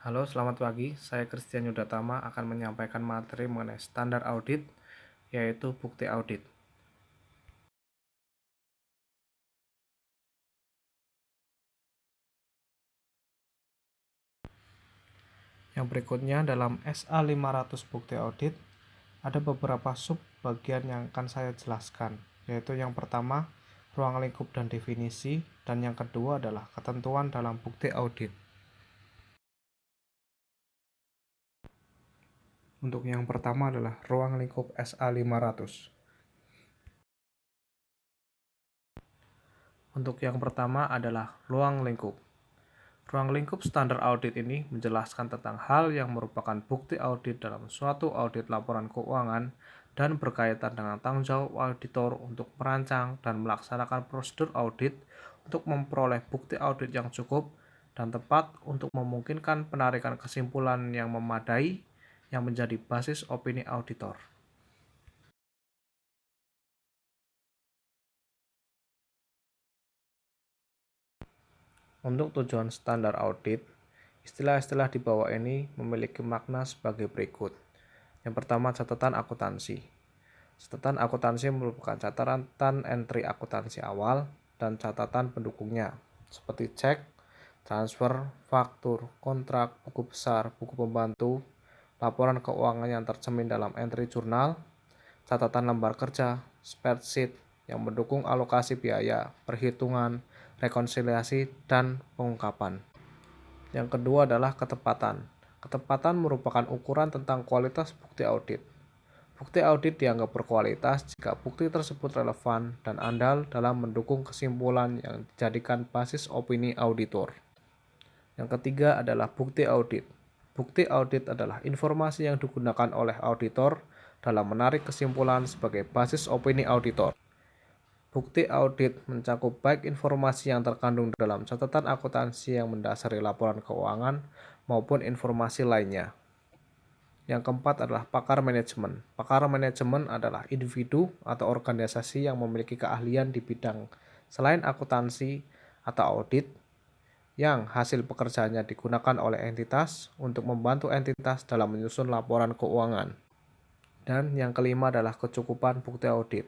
Halo, selamat pagi. Saya Christian Yudatama akan menyampaikan materi mengenai standar audit, yaitu bukti audit. Yang berikutnya dalam SA 500 bukti audit, ada beberapa sub bagian yang akan saya jelaskan, yaitu yang pertama, ruang lingkup dan definisi, dan yang kedua adalah ketentuan dalam bukti audit. Untuk yang pertama adalah ruang lingkup SA 500. Untuk yang pertama adalah ruang lingkup. Ruang lingkup standar audit ini menjelaskan tentang hal yang merupakan bukti audit dalam suatu audit laporan keuangan dan berkaitan dengan tanggung jawab auditor untuk merancang dan melaksanakan prosedur audit untuk memperoleh bukti audit yang cukup dan tepat untuk memungkinkan penarikan kesimpulan yang memadai yang menjadi basis opini auditor. Untuk tujuan standar audit, istilah-istilah di bawah ini memiliki makna sebagai berikut. Yang pertama, catatan akuntansi. Catatan akuntansi merupakan catatan entry akuntansi awal dan catatan pendukungnya, seperti cek, transfer, faktur, kontrak, buku besar, buku pembantu, laporan keuangan yang tercermin dalam entry jurnal, catatan lembar kerja, spreadsheet yang mendukung alokasi biaya, perhitungan, rekonsiliasi, dan pengungkapan. Yang kedua adalah ketepatan. Ketepatan merupakan ukuran tentang kualitas bukti audit. Bukti audit dianggap berkualitas jika bukti tersebut relevan dan andal dalam mendukung kesimpulan yang dijadikan basis opini auditor. Yang ketiga adalah bukti audit. Bukti audit adalah informasi yang digunakan oleh auditor dalam menarik kesimpulan sebagai basis opini auditor. Bukti audit mencakup baik informasi yang terkandung dalam catatan akuntansi yang mendasari laporan keuangan maupun informasi lainnya. Yang keempat adalah pakar manajemen. Pakar manajemen adalah individu atau organisasi yang memiliki keahlian di bidang selain akuntansi atau audit, yang hasil pekerjaannya digunakan oleh entitas untuk membantu entitas dalam menyusun laporan keuangan. Dan yang kelima adalah kecukupan bukti audit.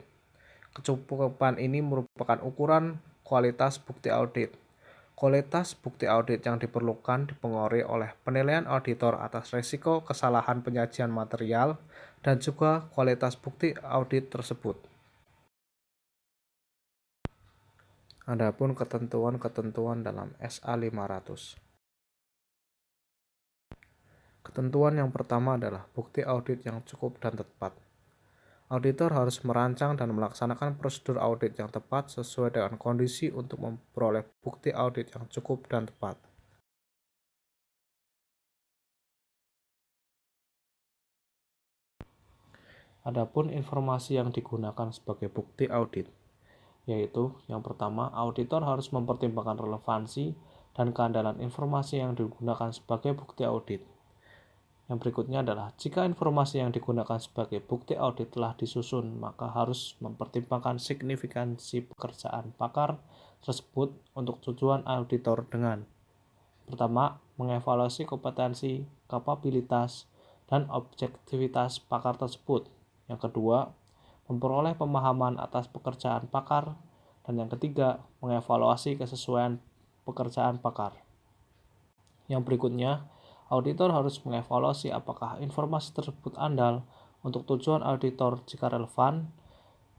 Kecukupan ini merupakan ukuran kualitas bukti audit. Kualitas bukti audit yang diperlukan dipengaruhi oleh penilaian auditor atas risiko kesalahan penyajian material dan juga kualitas bukti audit tersebut. Adapun ketentuan-ketentuan dalam SA 500. Ketentuan yang pertama adalah bukti audit yang cukup dan tepat. Auditor harus merancang dan melaksanakan prosedur audit yang tepat sesuai dengan kondisi untuk memperoleh bukti audit yang cukup dan tepat. Adapun informasi yang digunakan sebagai bukti audit, yaitu yang pertama, auditor harus mempertimbangkan relevansi dan keandalan informasi yang digunakan sebagai bukti audit. Yang berikutnya adalah, jika informasi yang digunakan sebagai bukti audit telah disusun, maka harus mempertimbangkan signifikansi pekerjaan pakar tersebut untuk tujuan auditor dengan pertama, mengevaluasi kompetensi, kapabilitas, dan objektivitas pakar tersebut. Yang kedua, memperoleh pemahaman atas pekerjaan pakar. Dan yang ketiga, mengevaluasi kesesuaian pekerjaan pakar. Yang berikutnya, auditor harus mengevaluasi apakah informasi tersebut andal untuk tujuan auditor jika relevan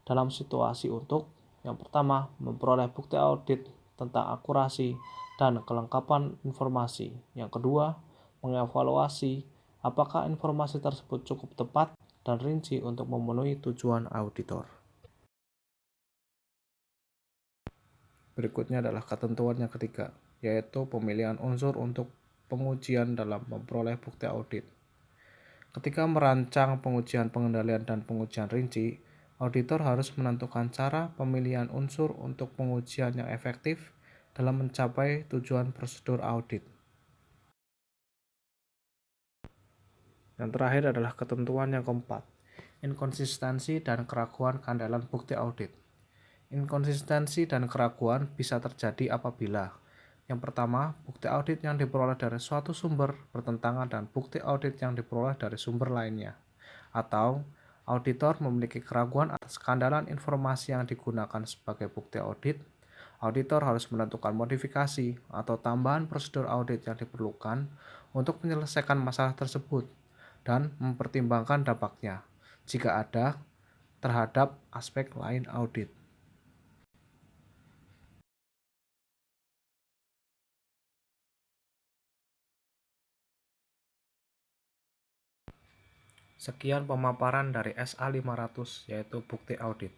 dalam situasi untuk yang pertama, memperoleh bukti audit tentang akurasi dan kelengkapan informasi. Yang kedua, mengevaluasi apakah informasi tersebut cukup tepat dan rinci untuk memenuhi tujuan auditor. Berikutnya adalah ketentuan yang ketiga, yaitu pemilihan unsur untuk pengujian dalam memperoleh bukti audit. Ketika merancang pengujian pengendalian dan pengujian rinci, auditor harus menentukan cara pemilihan unsur untuk pengujian yang efektif dalam mencapai tujuan prosedur audit. Yang terakhir adalah ketentuan yang keempat, inkonsistensi dan keraguan keandalan bukti audit. Inkonsistensi dan keraguan bisa terjadi apabila Yang pertama, bukti audit yang diperoleh dari suatu sumber bertentangan dengan bukti audit yang diperoleh dari sumber lainnya. Atau, auditor memiliki keraguan atas keandalan informasi yang digunakan sebagai bukti audit. Auditor harus menentukan modifikasi atau tambahan prosedur audit yang diperlukan untuk menyelesaikan masalah tersebut dan mempertimbangkan dampaknya, jika ada, terhadap aspek lain audit. Sekian pemaparan dari SA 500, yaitu bukti audit.